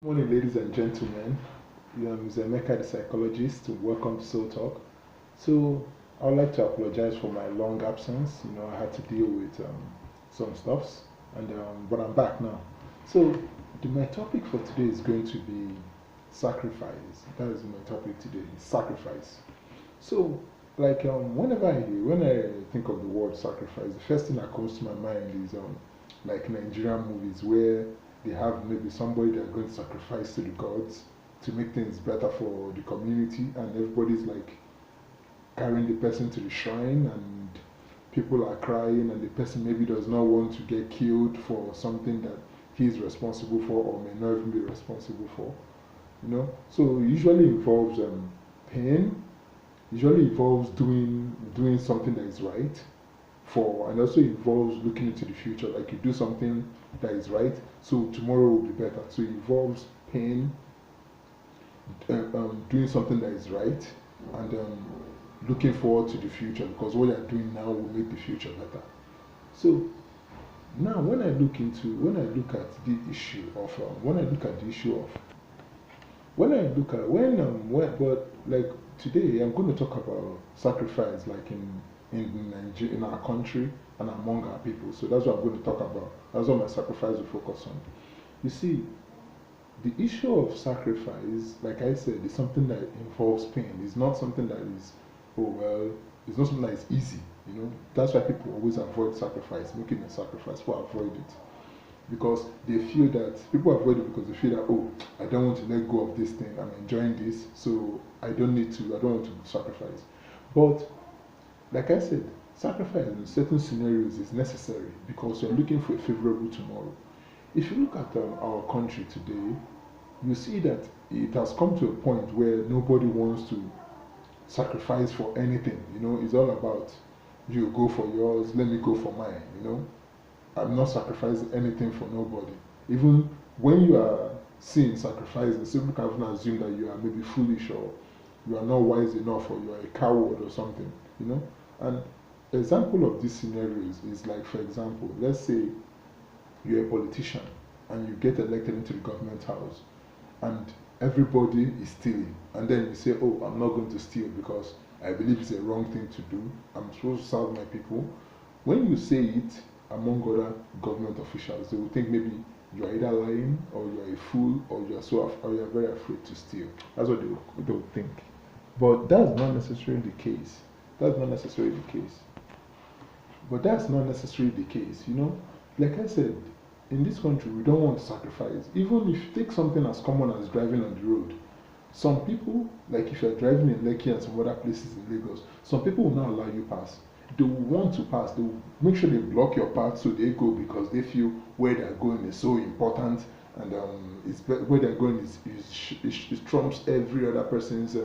Morning, ladies and gentlemen. I'm Zemeka, the psychologist. Welcome to Soul Talk. So, I would like to apologize for my long absence. I had to deal with some stuffs, but I'm back now. So, my topic for today is going to be sacrifice. That is my topic today: sacrifice. So, when I think of the word sacrifice, the first thing that comes to my mind is like Nigerian movies where they have maybe somebody they're going to sacrifice to the gods to make things better for the community, and everybody's like carrying the person to the shrine, and people are crying, and the person maybe does not want to get killed for something that he's responsible for or may not even be responsible for. So it usually involves pain, usually involves doing something that is right for, and also involves looking into the future, like you do something that is right so tomorrow will be better. So it involves pain, doing something that is right, and looking forward to the future, because what you're doing now will make the future better. So now when I look at the issue of when I look at the issue of when I look at when but like today I'm going to talk about sacrifice, like in Nigeria, in our country, and among our people. So that's what I'm going to talk about. That's what my sacrifice will focus on. You see, the issue of sacrifice, like I said, is something that involves pain. It's not something that is, oh well, it's not something that is easy. That's why people always avoid sacrifice, making a sacrifice. People avoid it because they feel that people avoid it because they feel that, oh, I don't want to let go of this thing. I'm enjoying this, so I don't need to. I don't want to sacrifice. But like I said, sacrifice in certain scenarios is necessary because you're looking for a favorable tomorrow. If you look at our country today, you see that it has come to a point where nobody wants to sacrifice for anything. It's all about you go for yours, let me go for mine. I'm not sacrificing anything for nobody. Even when you are seeing sacrificing, people can even assume that you are maybe foolish or you are not wise enough or you are a coward or something. And example of these scenarios is like, for example, let's say you're a politician and you get elected into the government house and everybody is stealing, and then you say, oh, I'm not going to steal because I believe it's a wrong thing to do, I'm supposed to serve my people. When you say it among other government officials, they will think maybe you are either lying or you are a fool or or you are very afraid to steal. That's what they will think. But that's not necessarily the case. That's not necessarily the case. But that's not necessarily the case. Like I said, in this country, we don't want to sacrifice. Even if you take something as common as driving on the road, some people, like if you're driving in Lekki and some other places in Lagos, some people will not allow you pass. They will want to pass. They will make sure they block your path so they go because they feel where they're going is so important, and where they're going is trumps every other person's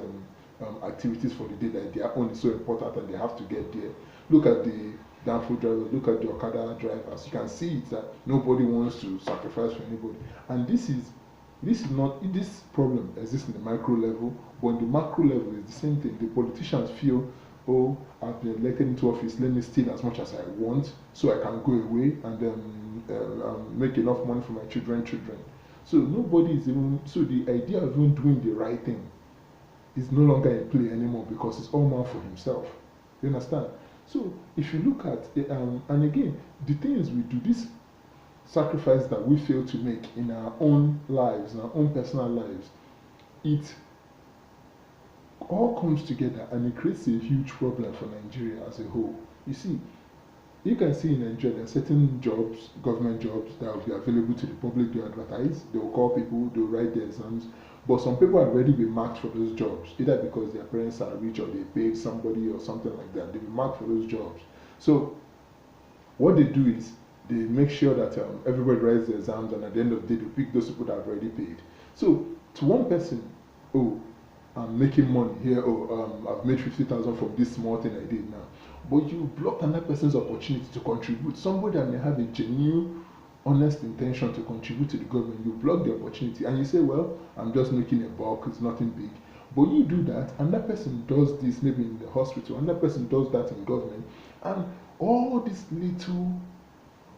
activities for the day, that their own is so important and they have to get there. Look at the downfall drivers, look at the Okada drivers. You can see it that nobody wants to sacrifice for anybody. And this problem exists in the micro level, but in the macro level it's the same thing. The politicians feel, oh, I've been elected into office, let me steal as much as I want so I can go away and make enough money for my children. So the idea of even doing the right thing is no longer in play anymore because it's all man for himself. You understand? So if you look at and again, the things we do, this sacrifice that we fail to make in our own lives, in our own personal lives, it all comes together and it creates a huge problem for Nigeria as a whole. You see, you can see in Nigeria there are certain jobs, government jobs, that will be available to the public. They advertise, they will call people, they will write their exams. But some people have already been marked for those jobs, either because their parents are rich or they paid somebody or something like that. They've been marked for those jobs. So what they do is they make sure that everybody writes the exams, and at the end of the day, they pick those people that have already paid. So to one person, oh, I'm making money here, oh, I've made 50,000 from this small thing I did now. But you block another person's opportunity to contribute. Somebody that may have a genuine, honest intention to contribute to the government, you block the opportunity and you say, well, I'm just making a buck, it's nothing big. But you do that, and that person does this maybe in the hospital, and that person does that in government, and all this little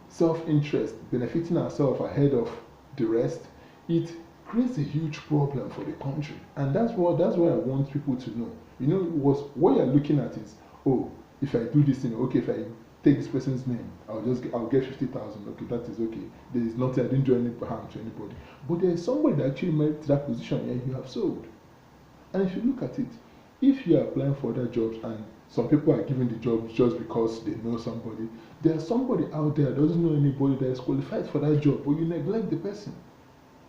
self-interest, benefiting ourselves ahead of the rest, it creates a huge problem for the country. And that's why I want people to know. You know, what you're looking at is, oh, if I do this thing, okay, if I take this person's name, I'll get 50,000. Okay, that is okay. There is nothing, I didn't do any harm to anybody. But there is somebody that actually made that position and you have sold. And if you look at it, if you are applying for other jobs and some people are given the jobs just because they know somebody, there's somebody out there that doesn't know anybody that is qualified for that job, but you neglect the person.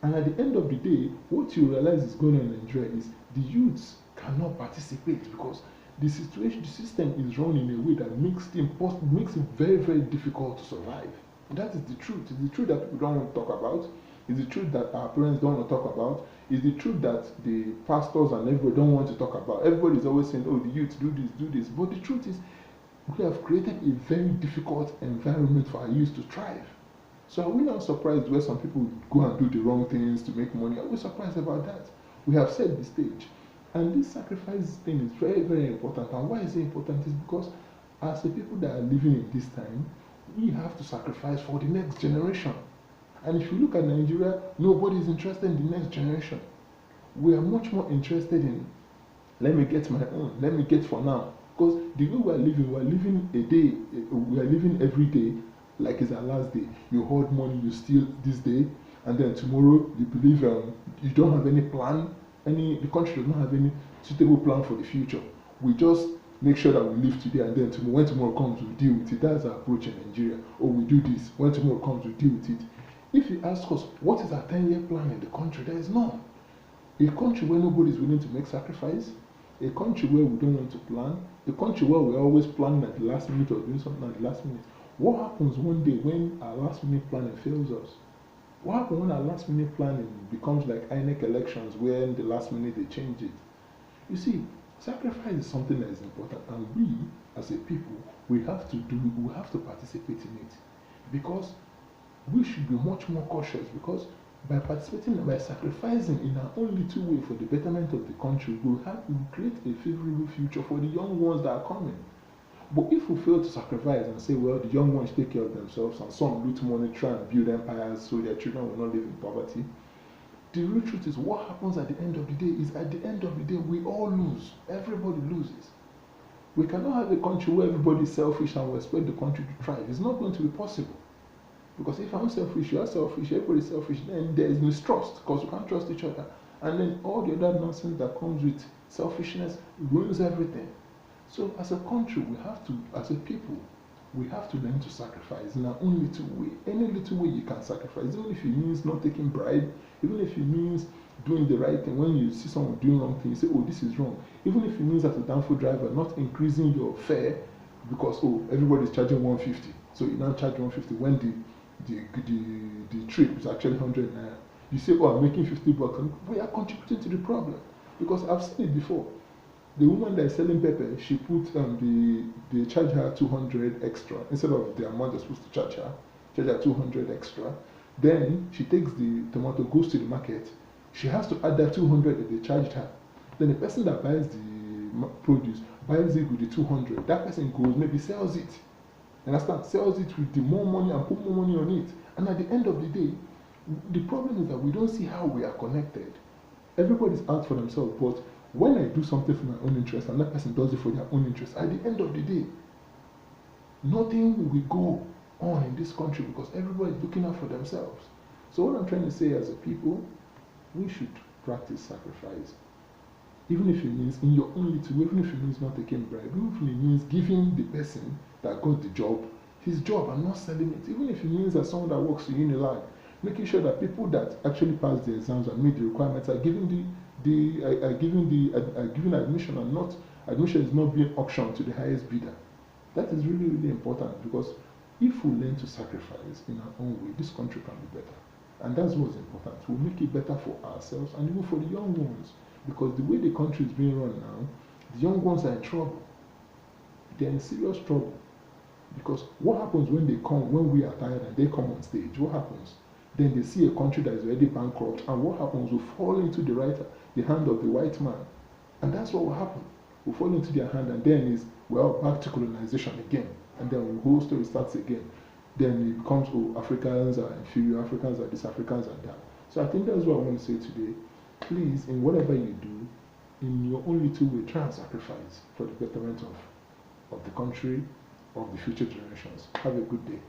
And at the end of the day, what you realize is going on in Nigeria is the youths cannot participate because the system is run in a way that makes it very, very difficult to survive. And that is the truth. It's the truth that people don't want to talk about. It's the truth that our parents don't want to talk about. It's the truth that the pastors and everybody don't want to talk about. Everybody is always saying, oh, the youth do this, do this. But the truth is, we have created a very difficult environment for our youth to thrive. So are we not surprised where some people go and do the wrong things to make money? Are we surprised about that? We have set the stage. And this sacrifice thing is very, very important. And why is it important? Is because as the people that are living in this time, we have to sacrifice for the next generation. And if you look at Nigeria, nobody is interested in the next generation. We are much more interested in, let me get my own, let me get for now. Because the way we are living a day, we are living every day like it's our last day. You hold money, you steal this day, and then tomorrow you believe you don't have any plan, the country does not have any suitable plan for the future. We just make sure that we live today, and then when tomorrow comes, we deal with it. That's our approach in Nigeria. Or we do this, when tomorrow comes, we deal with it. If you ask us, what is our 10-year plan in the country? There is none. A country where nobody is willing to make sacrifice, a country where we don't want to plan, a country where we're always planning at the last minute or doing something at the last minute. What happens one day when our last minute planning fails us? What happens when our last minute planning becomes like INEC elections where in the last minute they change it? You see, sacrifice is something that is important, and we as a people, we have to participate in it, because we should be much more cautious, because by participating and by sacrificing in our own little way for the betterment of the country, we will create a favorable future for the young ones that are coming. But if we fail to sacrifice and say, well, the young ones take care of themselves and some loot money, try and build empires so their children will not live in poverty, the real truth is what happens at the end of the day is at the end of the day, we all lose. Everybody loses. We cannot have a country where everybody is selfish and we expect the country to thrive. It's not going to be possible. Because if I'm selfish, you're selfish, everybody's selfish, then there is mistrust because we can't trust each other. And then all the other nonsense that comes with selfishness ruins everything. So as a country, we have to, as a people, we have to learn to sacrifice in our own little way. Any little way you can sacrifice, even if it means not taking bribe, even if it means doing the right thing. When you see someone doing wrong thing, you say, oh, this is wrong. Even if it means as a downfall driver, not increasing your fare because, oh, everybody's charging 150. So you now charge 150 when the trip is actually 100 naira. You say, oh, I'm making 50 bucks. We are contributing to the problem. Because I've seen it before. The woman that is selling pepper, she put they charge her 200 extra instead of the amount they're supposed to charge her 200 extra. Then she takes the tomato, goes to the market. She has to add that 200 that they charged her. Then the person that buys the produce buys it with the 200. That person goes, maybe sells it. Understand? Sells it with the more money and put more money on it. And at the end of the day, the problem is that we don't see how we are connected. Everybody's out for themselves, but when I do something for my own interest and that person does it for their own interest, at the end of the day, nothing will go on in this country because everybody is looking out for themselves. So what I'm trying to say as a people, we should practice sacrifice. Even if it means in your own little way, even if it means not taking bribe, even if it means giving the person that got the job his job and not selling it, even if it means that someone that works in Unilag, making sure that people that actually pass the exams and meet the requirements are given given admission, and not admission is not being auctioned to the highest bidder. That is really, really important, because if we learn to sacrifice in our own way, this country can be better. And that's what's important. We'll make it better for ourselves and even for the young ones. Because the way the country is being run now, the young ones are in trouble. They're in serious trouble. Because what happens when we are tired and they come on stage? What happens? Then they see a country that is already bankrupt, and what happens? We fall into the hand of the white man. And that's what will happen. We fall into their hand, and then is, well, back to colonization again. And then the whole story starts again. Then it becomes, oh, Africans are inferior, Africans are this, Africans are that. So I think that's what I want to say today. Please, in whatever you do, in your own little way, try and sacrifice for the betterment of the country, of the future generations. Have a good day.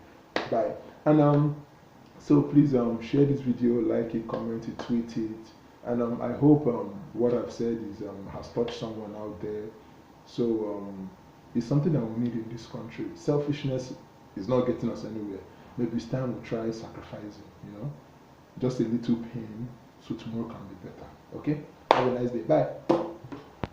Bye. And so please share this video, like it, comment it, tweet it, and I hope what I've said is has touched someone out there. So it's something that we need in this country. Selfishness is not getting us anywhere. Maybe it's time we try sacrificing. Just a little pain, so tomorrow can be better. Okay? Have a nice day. Bye.